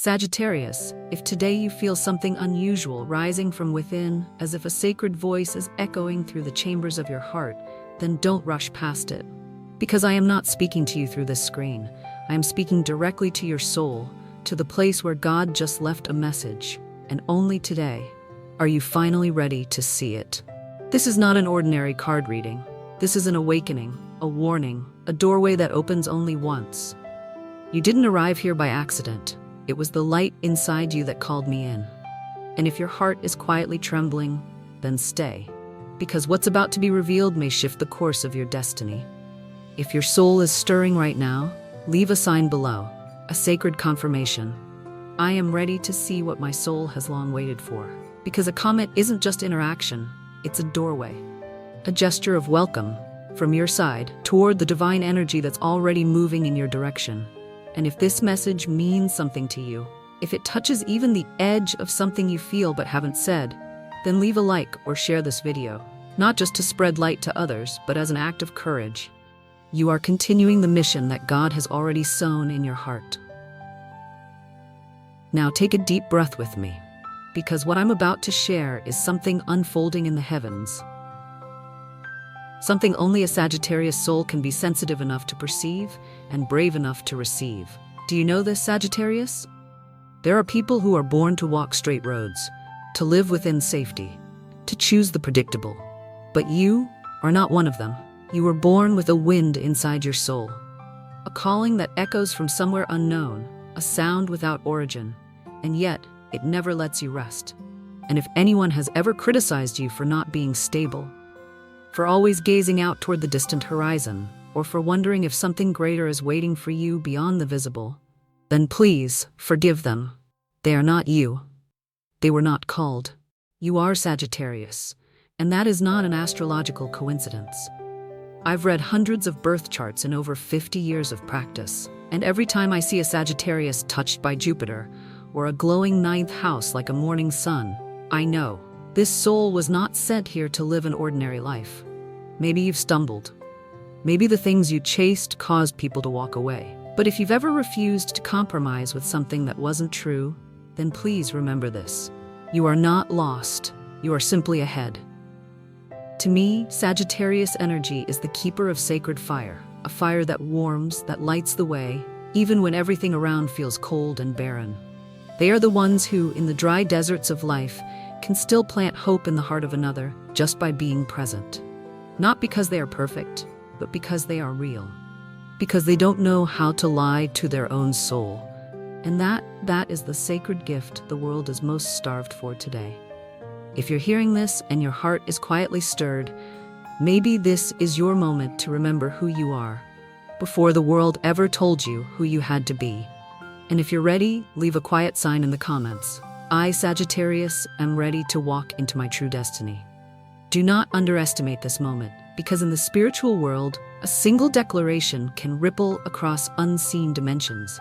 Sagittarius, if today you feel something unusual rising from within, as if a sacred voice is echoing through the chambers of your heart, then don't rush past it. Because I am not speaking to you through this screen. I am speaking directly to your soul, to the place where God just left a message. And only today are you finally ready to see it. This is not an ordinary card reading. This is an awakening, a warning, a doorway that opens only once. You didn't arrive here by accident. It was the light inside you that called me in. And if your heart is quietly trembling, then stay. Because what's about to be revealed may shift the course of your destiny. If your soul is stirring right now, leave a sign below, a sacred confirmation. I am ready to see what my soul has long waited for. Because a comment isn't just interaction, it's a doorway. A gesture of welcome from your side toward the divine energy that's already moving in your direction. And if this message means something to you, if it touches even the edge of something you feel but haven't said, then leave a like or share this video, not just to spread light to others, but as an act of courage. You are continuing the mission that God has already sown in your heart. Now take a deep breath with me, because what I'm about to share is something unfolding in the heavens. Something only a Sagittarius soul can be sensitive enough to perceive and brave enough to receive. Do you know this, Sagittarius? There are people who are born to walk straight roads, to live within safety, to choose the predictable. But you are not one of them. You were born with a wind inside your soul, a calling that echoes from somewhere unknown, a sound without origin, and yet it never lets you rest. And if anyone has ever criticized you for not being stable, for always gazing out toward the distant horizon, or for wondering if something greater is waiting for you beyond the visible, then please forgive them. They are not you. They were not called. You are Sagittarius, and that is not an astrological coincidence. I've read hundreds of birth charts in over 50 years of practice, and every time I see a Sagittarius touched by Jupiter, or a glowing ninth house like a morning sun, I know this soul was not sent here to live an ordinary life. Maybe you've stumbled. Maybe the things you chased caused people to walk away. But if you've ever refused to compromise with something that wasn't true, then please remember this. You are not lost. You are simply ahead. To me, Sagittarius energy is the keeper of sacred fire, a fire that warms, that lights the way, even when everything around feels cold and barren. They are the ones who, in the dry deserts of life, can still plant hope in the heart of another just by being present. Not because they are perfect, but because they are real. Because they don't know how to lie to their own soul. And that is the sacred gift the world is most starved for today. If you're hearing this and your heart is quietly stirred, maybe this is your moment to remember who you are, before the world ever told you who you had to be. And if you're ready, leave a quiet sign in the comments. I, Sagittarius, am ready to walk into my true destiny. Do not underestimate this moment, because in the spiritual world, a single declaration can ripple across unseen dimensions.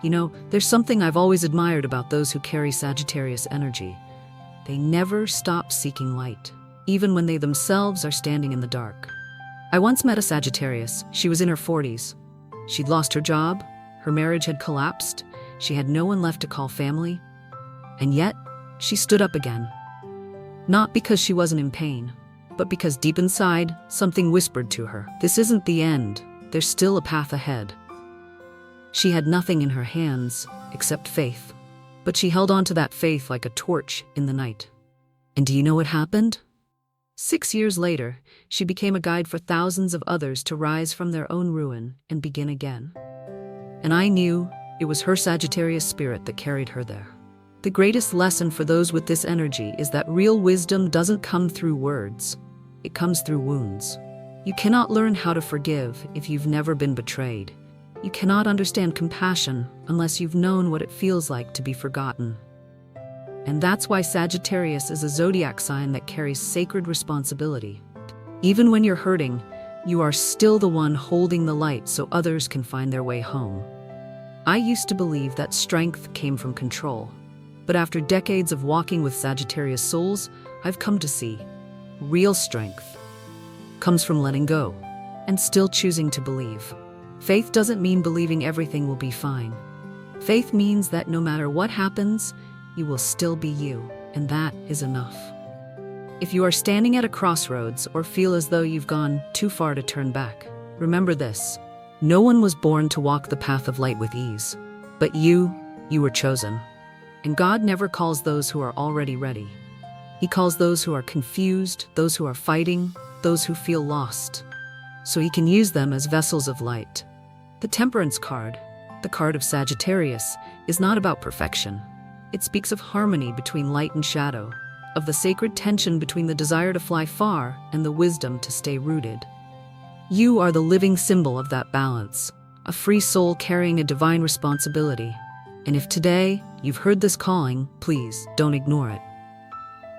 You know, there's something I've always admired about those who carry Sagittarius energy. They never stop seeking light, even when they themselves are standing in the dark. I once met a Sagittarius. She was in her 40s. She'd lost her job, her marriage had collapsed, she had no one left to call family. And yet, she stood up again. Not because she wasn't in pain, but because deep inside, something whispered to her, this isn't the end, there's still a path ahead. She had nothing in her hands except faith, but she held on to that faith like a torch in the night. And do you know what happened? 6 years later, she became a guide for thousands of others to rise from their own ruin and begin again. And I knew it was her Sagittarius spirit that carried her there. The greatest lesson for those with this energy is that real wisdom doesn't come through words. It comes through wounds. You cannot learn how to forgive if you've never been betrayed. You cannot understand compassion unless you've known what it feels like to be forgotten. And that's why Sagittarius is a zodiac sign that carries sacred responsibility. Even when you're hurting, you are still the one holding the light so others can find their way home. I used to believe that strength came from control. But after decades of walking with Sagittarius souls, I've come to see real strength comes from letting go and still choosing to believe. Faith doesn't mean believing everything will be fine. Faith means that no matter what happens, you will still be you, and that is enough. If you are standing at a crossroads or feel as though you've gone too far to turn back, remember this: no one was born to walk the path of light with ease. But you were chosen. And God never calls those who are already ready. He calls those who are confused, those who are fighting, those who feel lost, so He can use them as vessels of light. The Temperance card, the card of Sagittarius, is not about perfection. It speaks of harmony between light and shadow, of the sacred tension between the desire to fly far and the wisdom to stay rooted. You are the living symbol of that balance, a free soul carrying a divine responsibility. And if today you've heard this calling, please don't ignore it.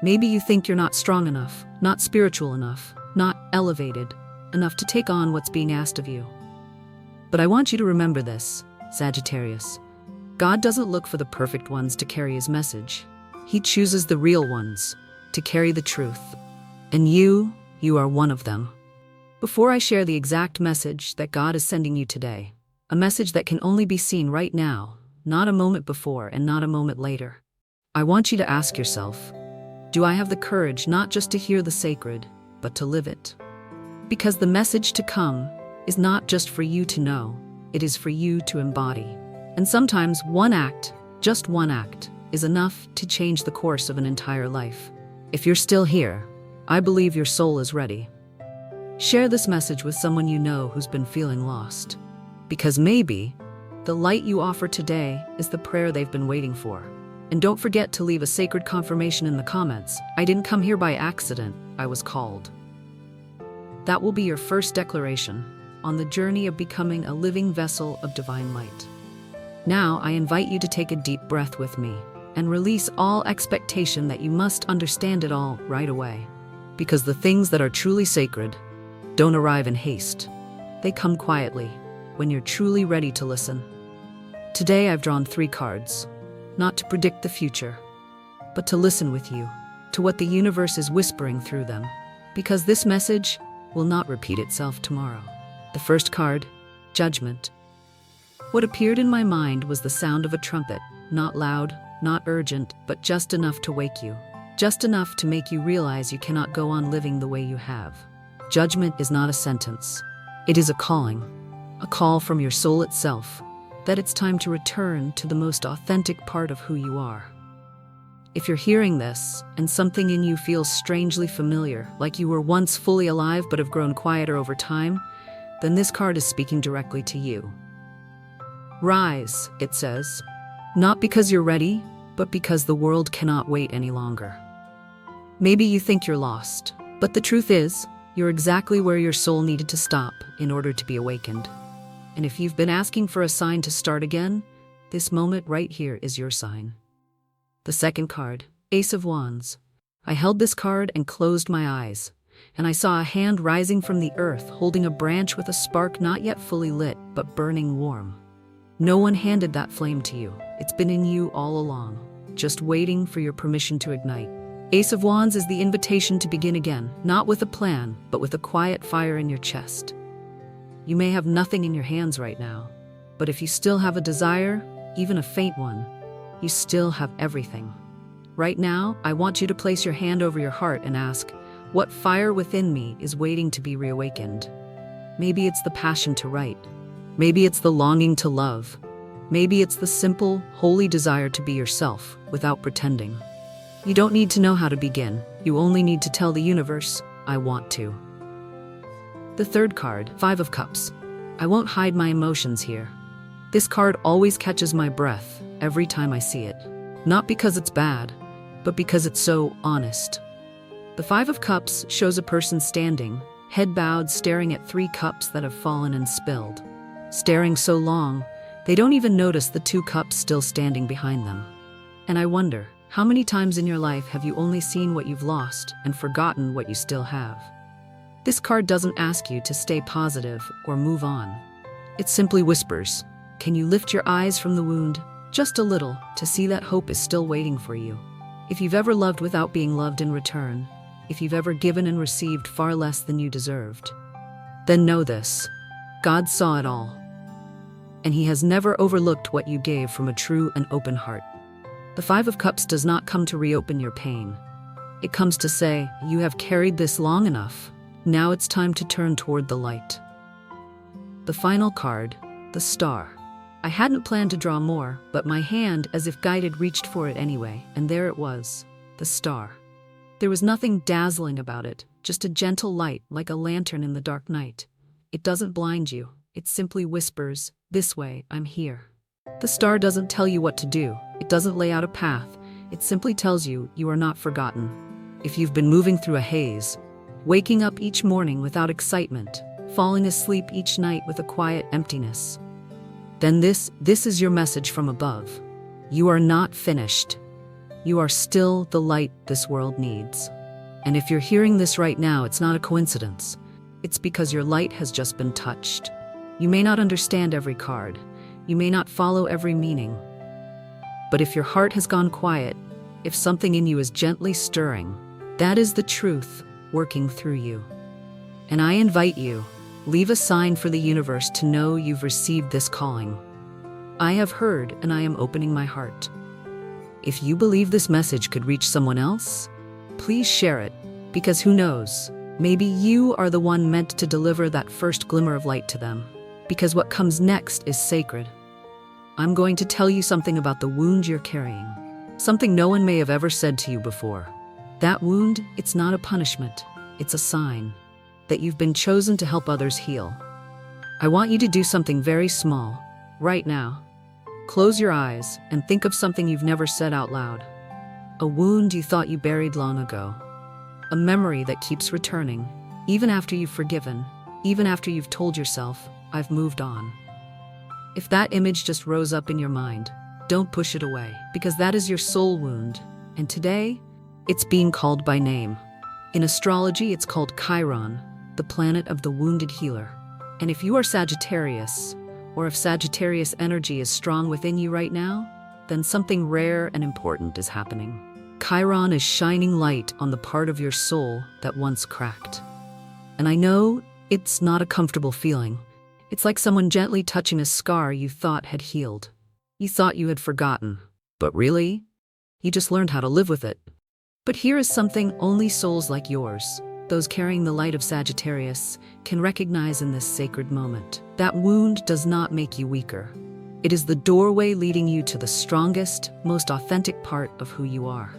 Maybe you think you're not strong enough, not spiritual enough, not elevated enough to take on what's being asked of you. But I want you to remember this, Sagittarius. God doesn't look for the perfect ones to carry His message. He chooses the real ones to carry the truth. And you are one of them. Before I share the exact message that God is sending you today, a message that can only be seen right now, not a moment before and not a moment later, I want you to ask yourself, do I have the courage not just to hear the sacred, but to live it? Because the message to come is not just for you to know, it is for you to embody. And sometimes one act, just one act, is enough to change the course of an entire life. If you're still here, I believe your soul is ready. Share this message with someone you know who's been feeling lost. Because maybe the light you offer today is the prayer they've been waiting for. And don't forget to leave a sacred confirmation in the comments. I didn't come here by accident, I was called. That will be your first declaration on the journey of becoming a living vessel of divine light. Now I invite you to take a deep breath with me and release all expectation that you must understand it all right away. Because the things that are truly sacred don't arrive in haste. They come quietly when you're truly ready to listen. Today I've drawn 3 cards, not to predict the future, but to listen with you to what the universe is whispering through them. Because this message will not repeat itself tomorrow. The first card, Judgment. What appeared in my mind was the sound of a trumpet, not loud, not urgent, but just enough to wake you. Just enough to make you realize you cannot go on living the way you have. Judgment is not a sentence. It is a calling, a call from your soul itself, that it's time to return to the most authentic part of who you are. If you're hearing this, and something in you feels strangely familiar, like you were once fully alive but have grown quieter over time, then this card is speaking directly to you. Rise, it says. Not because you're ready, but because the world cannot wait any longer. Maybe you think you're lost, but the truth is, you're exactly where your soul needed to stop in order to be awakened. And if you've been asking for a sign to start again, this moment right here is your sign. The second card, Ace of Wands. I held this card and closed my eyes, and I saw a hand rising from the earth holding a branch with a spark not yet fully lit, but burning warm. No one handed that flame to you. It's been in you all along, just waiting for your permission to ignite. Ace of Wands is the invitation to begin again, not with a plan, but with a quiet fire in your chest. You may have nothing in your hands right now, but if you still have a desire, even a faint one, you still have everything. Right now, I want you to place your hand over your heart and ask, what fire within me is waiting to be reawakened? Maybe it's the passion to write. Maybe it's the longing to love. Maybe it's the simple, holy desire to be yourself without pretending. You don't need to know how to begin. You only need to tell the universe, I want to. The third card, 5 of Cups. I won't hide my emotions here. This card always catches my breath every time I see it. Not because it's bad, but because it's so honest. The 5 of Cups shows a person standing, head bowed, staring at 3 cups that have fallen and spilled. Staring so long, they don't even notice the 2 cups still standing behind them. And I wonder, how many times in your life have you only seen what you've lost and forgotten what you still have? This card doesn't ask you to stay positive or move on. It simply whispers, can you lift your eyes from the wound, just a little, to see that hope is still waiting for you? If you've ever loved without being loved in return, if you've ever given and received far less than you deserved, then know this: God saw it all. and he has never overlooked what you gave from a true and open heart. The Five of Cups does not come to reopen your pain. It comes to say, you have carried this long enough. Now it's time to turn toward the light. The final card, the Star. I hadn't planned to draw more, but my hand, as if guided, reached for it anyway, and there it was, the star. There was nothing dazzling about it, just a gentle light like a lantern in the dark night. It doesn't blind you, it simply whispers, "This way, I'm here." The star doesn't tell you what to do, it doesn't lay out a path, it simply tells you you are not forgotten. If you've been moving through a haze, waking up each morning without excitement, falling asleep each night with a quiet emptiness, then this is your message from above. You are not finished. You are still the light this world needs. And if you're hearing this right now, it's not a coincidence. It's because your light has just been touched. You may not understand every card. You may not follow every meaning. But if your heart has gone quiet, if something in you is gently stirring, that is the truth working through you. And I invite you, leave a sign for the universe to know you've received this calling. I have heard, and I am opening my heart. If you believe this message could reach someone else, please share it, because who knows, maybe you are the one meant to deliver that first glimmer of light to them, because what comes next is sacred. I'm going to tell you something about the wound you're carrying, something no one may have ever said to you before. That wound, it's not a punishment, it's a sign that you've been chosen to help others heal. I want you to do something very small, right now. Close your eyes and think of something you've never said out loud. A wound you thought you buried long ago. A memory that keeps returning, even after you've forgiven, even after you've told yourself, "I've moved on." If that image just rose up in your mind, don't push it away, because that is your soul wound. And today, it's being called by name. In astrology, it's called Chiron, the planet of the wounded healer. And if you are Sagittarius, or if Sagittarius energy is strong within you right now, then something rare and important is happening. Chiron is shining light on the part of your soul that once cracked. And I know it's not a comfortable feeling. It's like someone gently touching a scar you thought had healed. You thought you had forgotten, but really, you just learned how to live with it. But here is something only souls like yours, those carrying the light of Sagittarius, can recognize in this sacred moment. That wound does not make you weaker. It is the doorway leading you to the strongest, most authentic part of who you are.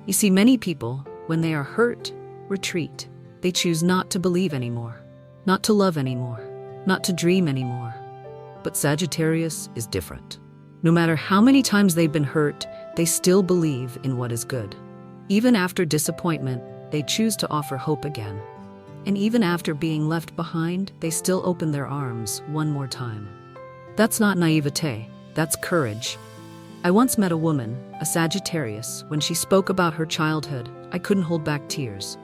You see, many people, when they are hurt, retreat. They choose not to believe anymore, not to love anymore, not to dream anymore. But Sagittarius is different. No matter how many times they've been hurt, they still believe in what is good. Even after disappointment, they choose to offer hope again. And even after being left behind, they still open their arms one more time. That's not naivete, that's courage. I once met a woman, a Sagittarius, when she spoke about her childhood, I couldn't hold back tears.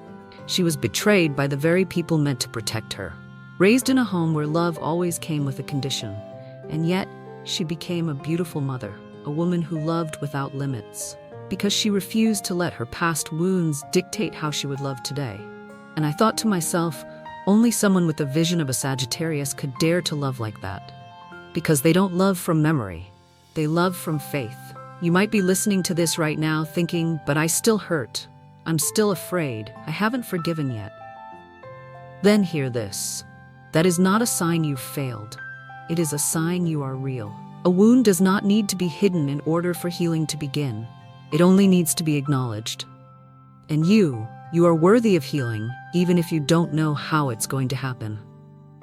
She was betrayed by the very people meant to protect her. Raised in a home where love always came with a condition, and yet she became a beautiful mother, a woman who loved without limits, because she refused to let her past wounds dictate how she would love today. And I thought to myself, only someone with the vision of a Sagittarius could dare to love like that. Because they don't love from memory, they love from faith. You might be listening to this right now thinking, but I still hurt. I'm still afraid. I haven't forgiven yet. Then hear this. That is not a sign you've failed. It is a sign you are real. A wound does not need to be hidden in order for healing to begin. It only needs to be acknowledged. And you are worthy of healing, even if you don't know how it's going to happen.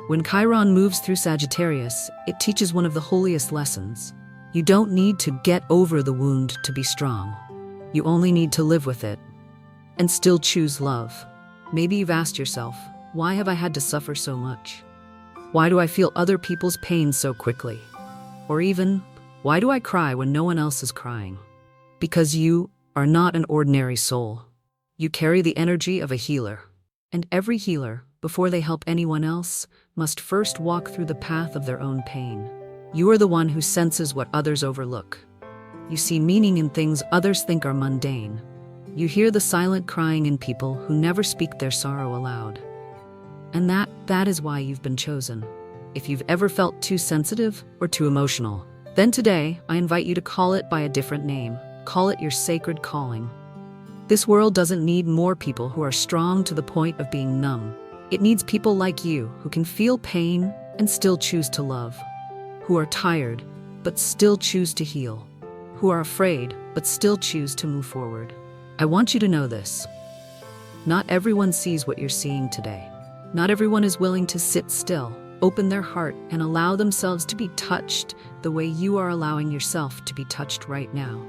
When Chiron moves through Sagittarius, it teaches one of the holiest lessons. You don't need to get over the wound to be strong. You only need to live with it and still choose love. Maybe you've asked yourself, why have I had to suffer so much? Why do I feel other people's pain so quickly? Or even, why do I cry when no one else is crying? Because you are not an ordinary soul. You carry the energy of a healer. And every healer, before they help anyone else, must first walk through the path of their own pain. You are the one who senses what others overlook. You see meaning in things others think are mundane. You hear the silent crying in people who never speak their sorrow aloud. And that is why you've been chosen. If you've ever felt too sensitive or too emotional, then today I invite you to call it by a different name. Call it your sacred calling. This world doesn't need more people who are strong to the point of being numb. It needs people like you who can feel pain and still choose to love, who are tired but still choose to heal, who are afraid but still choose to move forward. I want you to know this. Not everyone sees what you're seeing today. Not everyone is willing to sit still, open their heart, and allow themselves to be touched the way you are allowing yourself to be touched right now.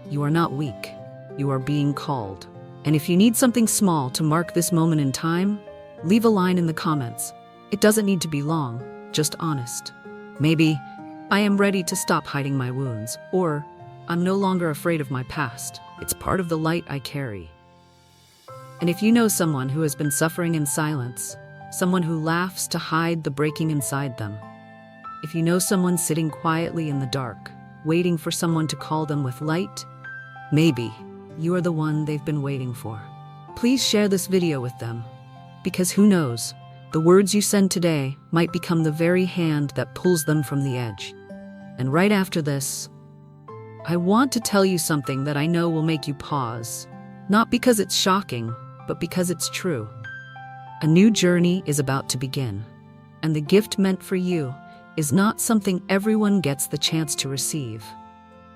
You are not weak. You are being called. And if you need something small to mark this moment in time, leave a line in the comments. It doesn't need to be long, just honest. Maybe, I am ready to stop hiding my wounds, or I'm no longer afraid of my past. It's part of the light I carry. And if you know someone who has been suffering in silence, someone who laughs to hide the breaking inside them, if you know someone sitting quietly in the dark, waiting for someone to call them with light, maybe you are the one they've been waiting for. Please share this video with them, because who knows, the words you send today might become the very hand that pulls them from the edge. And right after this, I want to tell you something that I know will make you pause, not because it's shocking, but because it's true. A new journey is about to begin, and the gift meant for you is not something everyone gets the chance to receive.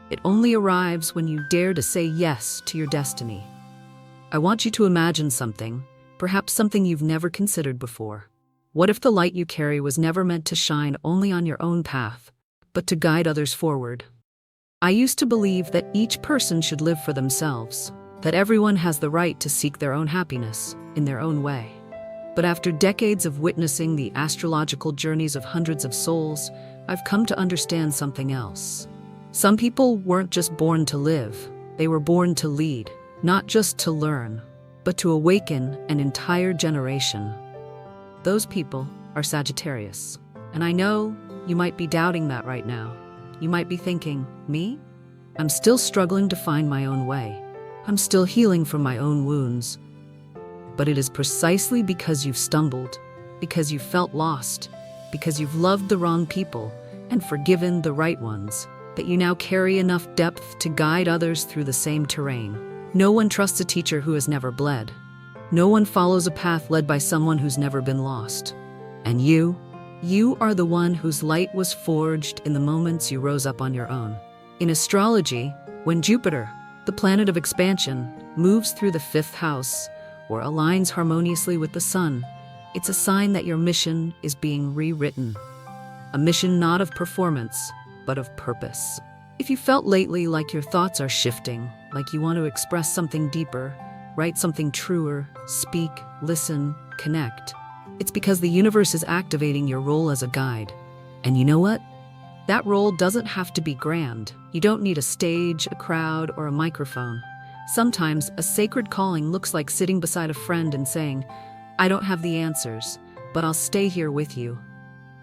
It only arrives when you dare to say yes to your destiny. I want you to imagine something, perhaps something you've never considered before. What if the light you carry was never meant to shine only on your own path, but to guide others forward? I used to believe that each person should live for themselves, that everyone has the right to seek their own happiness in their own way. But after decades of witnessing the astrological journeys of hundreds of souls, I've come to understand something else. Some people weren't just born to live, they were born to lead, not just to learn, but to awaken an entire generation. Those people are Sagittarius. And I know you might be doubting that right now. You might be thinking, me? I'm still struggling to find my own way. I'm still healing from my own wounds. But it is precisely because you've stumbled, because you've felt lost, because you've loved the wrong people and forgiven the right ones, that you now carry enough depth to guide others through the same terrain. No one trusts a teacher who has never bled. No one follows a path led by someone who's never been lost. And you are the one whose light was forged in the moments you rose up on your own. In astrology, when Jupiter, the planet of expansion, moves through the fifth house or aligns harmoniously with the sun, it's a sign that your mission is being rewritten. A mission not of performance, but of purpose. If you felt lately like your thoughts are shifting, like you want to express something deeper, write something truer, speak, listen, connect, it's because the universe is activating your role as a guide. And you know what? That role doesn't have to be grand. You don't need a stage, a crowd, or a microphone. Sometimes a sacred calling looks like sitting beside a friend and saying, I don't have the answers, but I'll stay here with you.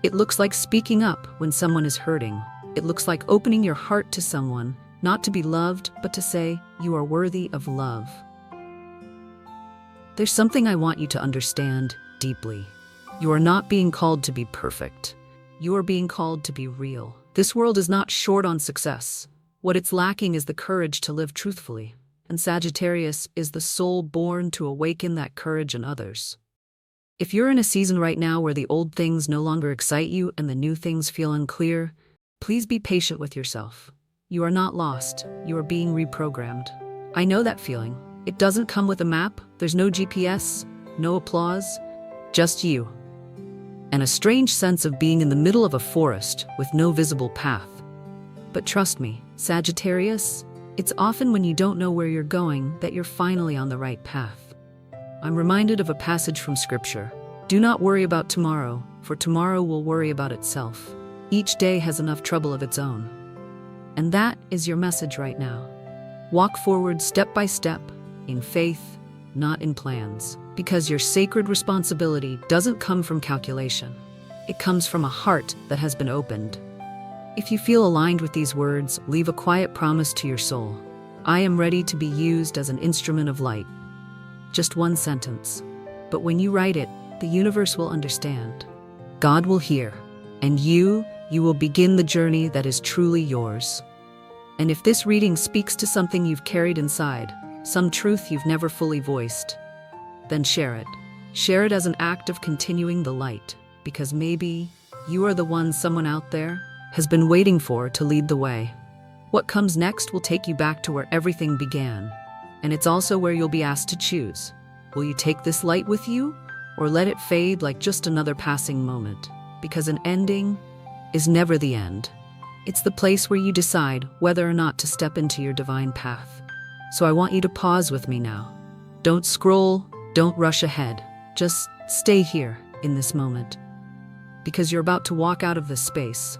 It looks like speaking up when someone is hurting. It looks like opening your heart to someone, not to be loved, but to say, you are worthy of love. There's something I want you to understand deeply. You are not being called to be perfect. You are being called to be real. This world is not short on success. What it's lacking is the courage to live truthfully. And Sagittarius is the soul born to awaken that courage in others. If you're in a season right now where the old things no longer excite you and the new things feel unclear, please be patient with yourself. You are not lost. You are being reprogrammed. I know that feeling. It doesn't come with a map. There's no GPS, no applause, just you. And a strange sense of being in the middle of a forest with no visible path. But trust me, Sagittarius, it's often when you don't know where you're going that you're finally on the right path. I'm reminded of a passage from Scripture. Do not worry about tomorrow, for tomorrow will worry about itself. Each day has enough trouble of its own. And that is your message right now. Walk forward step by step, in faith, not in plans. Because your sacred responsibility doesn't come from calculation. It comes from a heart that has been opened. If you feel aligned with these words, leave a quiet promise to your soul. I am ready to be used as an instrument of light. Just one sentence. But when you write it, the universe will understand. God will hear. And you will begin the journey that is truly yours. And if this reading speaks to something you've carried inside, some truth you've never fully voiced, then share it. Share it as an act of continuing the light, because maybe you are the one someone out there has been waiting for to lead the way. What comes next will take you back to where everything began, and it's also where you'll be asked to choose. Will you take this light with you, or let it fade like just another passing moment? Because an ending is never the end. It's the place where you decide whether or not to step into your divine path. So I want you to pause with me now. Don't scroll, don't rush ahead. Just stay here in this moment, because you're about to walk out of this space.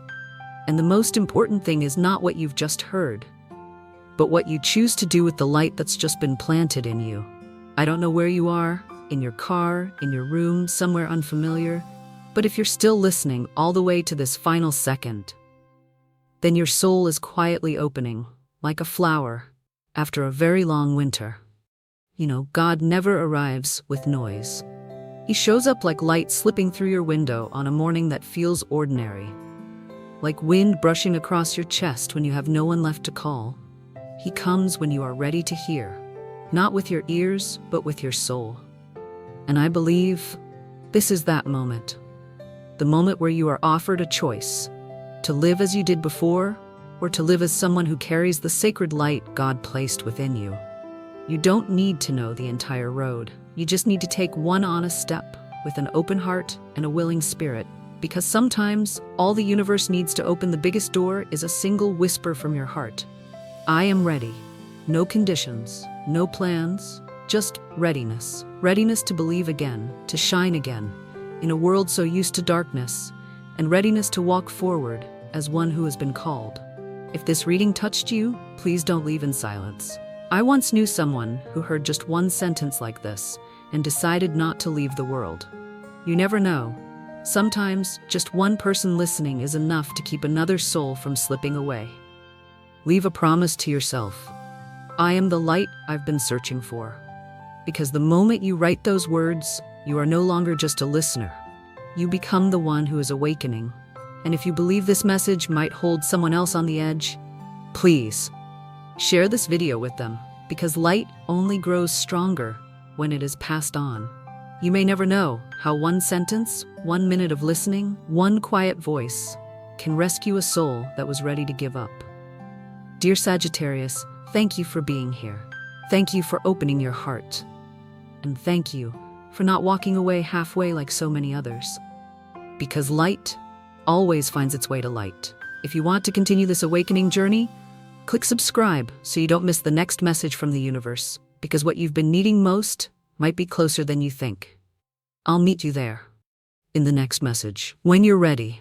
And the most important thing is not what you've just heard, but what you choose to do with the light that's just been planted in you. I don't know where you are, in your car, in your room, somewhere unfamiliar, but if you're still listening all the way to this final second, then your soul is quietly opening, like a flower, after a very long winter. God never arrives with noise. He shows up like light slipping through your window on a morning that feels ordinary, like wind brushing across your chest when you have no one left to call. He comes when you are ready to hear, not with your ears, but with your soul. And I believe this is that moment. The moment where you are offered a choice, to live as you did before, or to live as someone who carries the sacred light God placed within you. You don't need to know the entire road. You just need to take one honest step with an open heart and a willing spirit. Because sometimes all the universe needs to open the biggest door is a single whisper from your heart. I am ready. No conditions, no plans, just readiness. Readiness to believe again, to shine again, in a world so used to darkness, and readiness to walk forward as one who has been called. If this reading touched you, please don't leave in silence. I once knew someone who heard just one sentence like this and decided not to leave the world. You never know. Sometimes just one person listening is enough to keep another soul from slipping away. Leave a promise to yourself. I am the light I've been searching for. Because the moment you write those words, you are no longer just a listener. You become the one who is awakening. And if you believe this message might hold someone else on the edge, please share this video with them, because light only grows stronger when it is passed on. You may never know how one sentence, 1 minute of listening, one quiet voice can rescue a soul that was ready to give up. Dear Sagittarius, thank you for being here. Thank you for opening your heart. And thank you for not walking away halfway like so many others. Because light always finds its way to light. If you want to continue this awakening journey, click subscribe so you don't miss the next message from the universe, because what you've been needing most might be closer than you think. I'll meet you there in the next message when you're ready.